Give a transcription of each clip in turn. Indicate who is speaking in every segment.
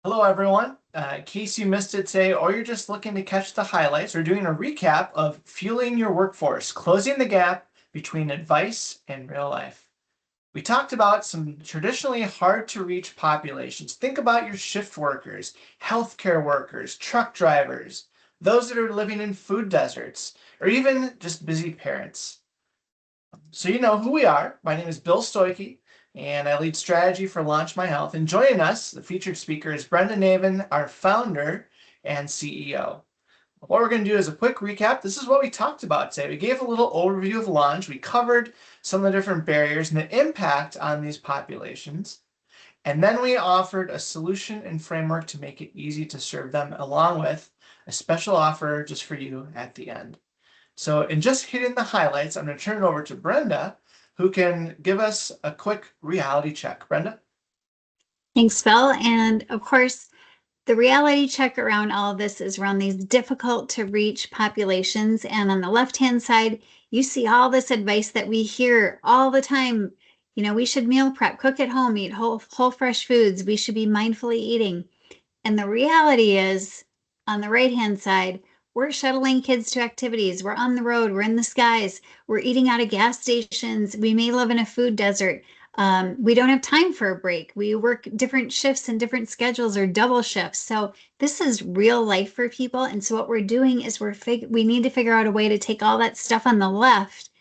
Speaker 1: Hello, everyone. In case you missed it today, or you're just looking to catch the highlights, we're doing a recap of Fueling Your Workforce, closing the gap between advice and real life. We talked about some traditionally hard to reach populations. Think about your shift workers, healthcare workers, truck drivers, those that are living in food deserts, or even just busy parents. So you know who we are. My name is Bill Stoike, and I lead strategy for Launch My Health. And joining us, the featured speaker is Brenda Navin, our founder and CEO. What we're going to do is a quick recap. This is what we talked about today. We gave a little overview of Launch. We covered some of the different barriers and the impact on these populations. And then we offered a solution and framework to make it easy to serve them, along with a special offer just for you at the end. So in just hitting the highlights, I'm going to turn it over to Brenda, who can give us a quick reality check. Brenda?
Speaker 2: Thanks, Phil. And of course, the reality check around all of this is around these difficult to reach populations. And on the left hand side, you see all this advice that we hear all the time. You know, we should meal prep, cook at home, eat whole fresh foods. We should be mindfully eating. And the reality is, on the right hand side, we're shuttling kids to activities. We're on the road. We're in the skies. We're eating out of gas stations. We may live in a food desert. We don't have time for a break. We work different shifts and different schedules or double shifts. So this is real life for people. And so what we're doing is we need to figure out a way to take all that stuff on the left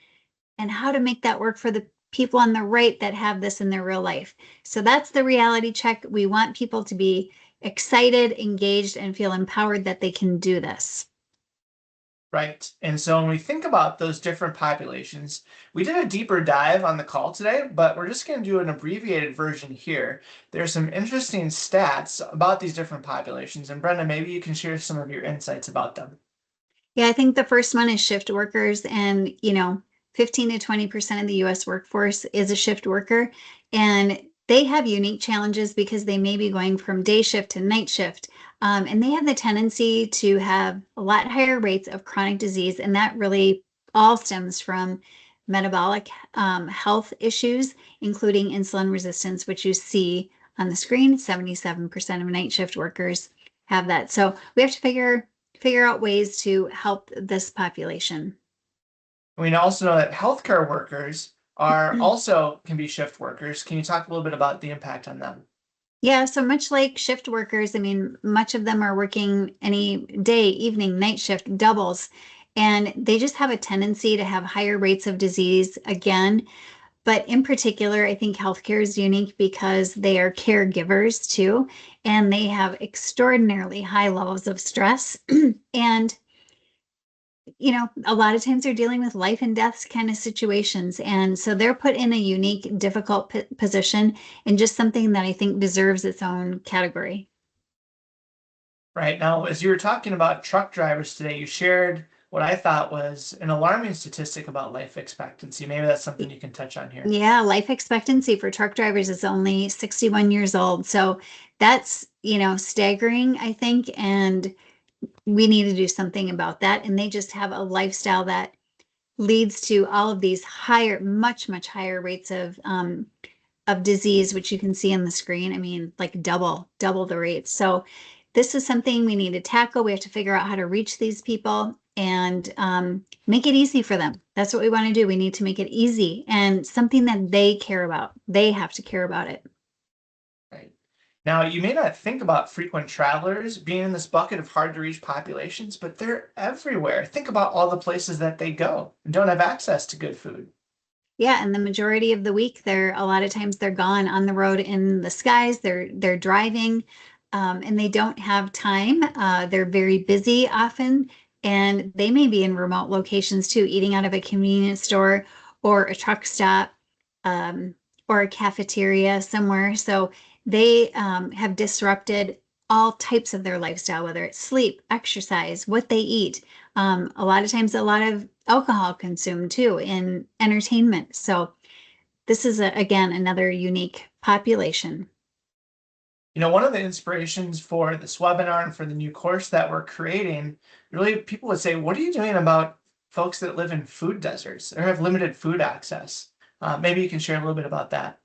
Speaker 2: and how to make that work for the people on the right that have this in their real life. So that's the reality check. We want people to be excited, engaged, and feel empowered that they can do this.
Speaker 1: Right. And so when we think about those different populations, we did a deeper dive on the call today, but we're just going to do an abbreviated version here. There's some interesting stats about these different populations. And Brenda, maybe you can share some of your insights about them.
Speaker 2: Yeah, I think the first one is shift workers. And, 15 to 20% of the US workforce is a shift worker. And they have unique challenges because they may be going from day shift to night shift. And they have the tendency to have a lot higher rates of chronic disease. And that really all stems from metabolic health issues, including insulin resistance, which you see on the screen. 77% of night shift workers have that. So we have to figure out ways to help this population.
Speaker 1: We also know that healthcare workers are also can be shift workers. Can you talk a little bit about the impact on them?
Speaker 2: Yeah, so much like shift workers, I mean, much of them are working any day, evening, night shift, doubles, and they just have a tendency to have higher rates of disease again. But in particular, I think healthcare is unique because they are caregivers too, and they have extraordinarily high levels of stress. And a lot of times they're dealing with life and death kind of situations. And so they're put in a unique, difficult position and just something that I think deserves its own category.
Speaker 1: Right now, as you were talking about truck drivers today, you shared what I thought was an alarming statistic about life expectancy. Maybe that's something you can touch on here.
Speaker 2: Yeah, life expectancy for truck drivers is only 61 years old. So that's, staggering, I think. And we need to do something about that. And they just have a lifestyle that leads to all of these higher, much, much higher rates of disease, which you can see on the screen. I mean, like double the rates. So this is something we need to tackle. We have to figure out how to reach these people and make it easy for them. That's what we want to do. We need to make it easy and something that they care about. They have to care about it.
Speaker 1: Right. Now, you may not think about frequent travelers being in this bucket of hard to reach populations, but they're everywhere. Think about all the places that they go and don't have access to good food.
Speaker 2: Yeah, and the majority of the week, a lot of times they're gone on the road in the skies. They're driving, and they don't have time. They're very busy often, and they may be in remote locations too, eating out of a convenience store or a truck stop, um, or a cafeteria somewhere. So they have disrupted all types of their lifestyle, whether it's sleep, exercise, what they eat. A lot of times, a lot of alcohol consumed too in entertainment. So this is again another unique population.
Speaker 1: One of the inspirations for this webinar and for the new course that we're creating, really people would say, what are you doing about folks that live in food deserts or have limited food access? Maybe you can share a little bit about that.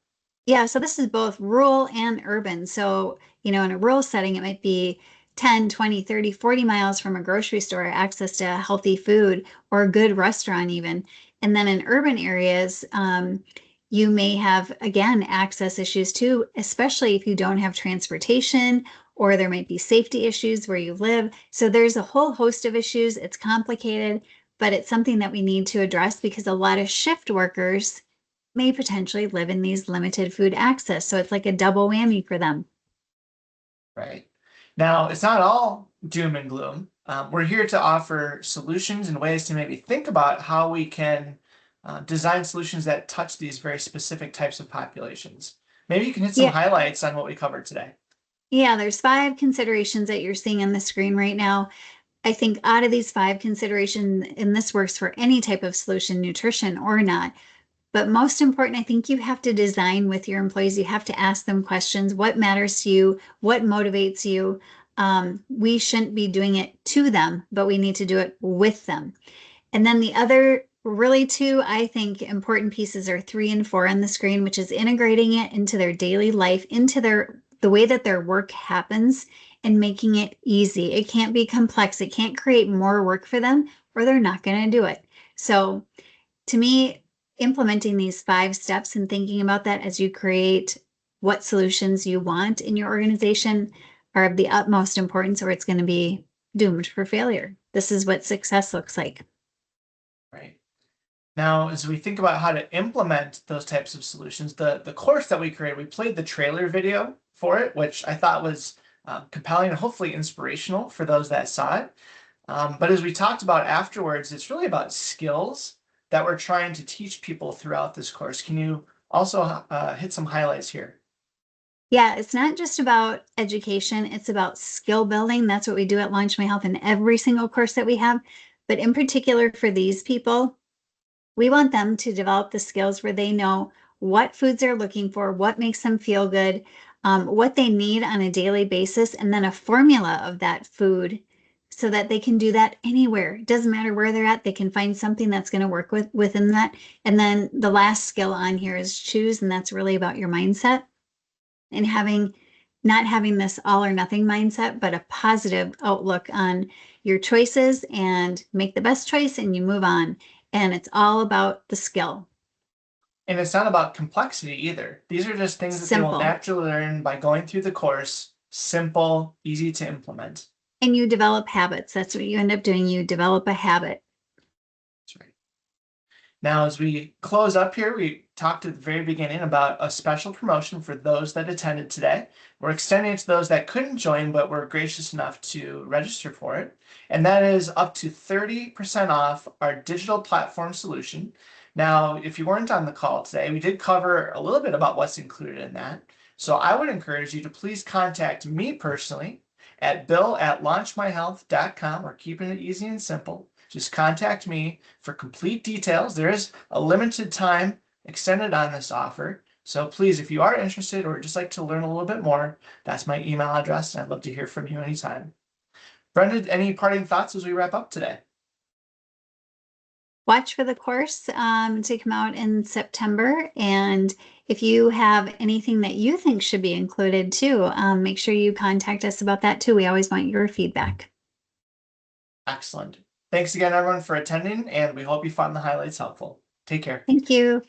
Speaker 2: Yeah, so this is both rural and urban. So, in a rural setting, it might be 10, 20, 30, 40 miles from a grocery store, access to healthy food or a good restaurant, even. And then in urban areas, you may have, again, access issues too, especially if you don't have transportation or there might be safety issues where you live. So there's a whole host of issues. It's complicated, but it's something that we need to address because a lot of shift workers may potentially live in these limited food access. So it's like a double whammy for them.
Speaker 1: Right. Now, it's not all doom and gloom. We're here to offer solutions and ways to maybe think about how we can design solutions that touch these very specific types of populations. Maybe you can hit some
Speaker 2: Yeah.
Speaker 1: highlights on what we covered today.
Speaker 2: Yeah, there's 5 considerations that you're seeing on the screen right now. I think out of these 5 considerations, and this works for any type of solution, nutrition or not, but most important, I think you have to design with your employees. You have to ask them questions. What matters to you? What motivates you? We shouldn't be doing it to them, but we need to do it with them. And then the other really two, I think, important pieces are 3 and 4 on the screen, which is integrating it into their daily life, into the way that their work happens and making it easy. It can't be complex. It can't create more work for them or they're not going to do it. So to me, implementing these 5 steps and thinking about that as you create what solutions you want in your organization are of the utmost importance, or it's going to be doomed for failure. This is what success looks like.
Speaker 1: Right. Now, as we think about how to implement those types of solutions, the course that we created, we played the trailer video for it, which I thought was compelling and hopefully inspirational for those that saw it. But as we talked about afterwards, it's really about skills that we're trying to teach people throughout this course. Can you also hit some highlights here?
Speaker 2: Yeah, it's not just about education, it's about skill building. That's what we do at Launch My Health in every single course that we have. But in particular for these people, we want them to develop the skills where they know what foods they're looking for, what makes them feel good, what they need on a daily basis, and then a formula of that food so that they can do that anywhere. It doesn't matter where they're at, they can find something that's going to work within that. And then the last skill on here is choose, and that's really about your mindset and not having this all or nothing mindset, but a positive outlook on your choices and make the best choice and you move on. And it's all about the skill.
Speaker 1: And it's not about complexity either. These are just things that they will
Speaker 2: Simple.
Speaker 1: naturally learn by going through the course, simple, easy to implement.
Speaker 2: And you develop habits. That's what you end up doing. You develop a habit.
Speaker 1: That's right. Now, as we close up here, we talked at the very beginning about a special promotion for those that attended today. We're extending it to those that couldn't join, but were gracious enough to register for it. And that is up to 30% off our digital platform solution. Now, if you weren't on the call today, we did cover a little bit about what's included in that. So I would encourage you to please contact me personally at bill@launchmyhealth.com. We're keeping it easy and simple. Just contact me for complete details. There is a limited time extended on this offer. So please, if you are interested or just like to learn a little bit more, that's my email address. And I'd love to hear from you anytime. Brenda, any parting thoughts as we wrap up today?
Speaker 2: Watch for the course to come out in September. And if you have anything that you think should be included too, make sure you contact us about that too. We always want your feedback.
Speaker 1: Excellent. Thanks again, everyone, for attending, and we hope you found the highlights helpful. Take care.
Speaker 2: Thank you.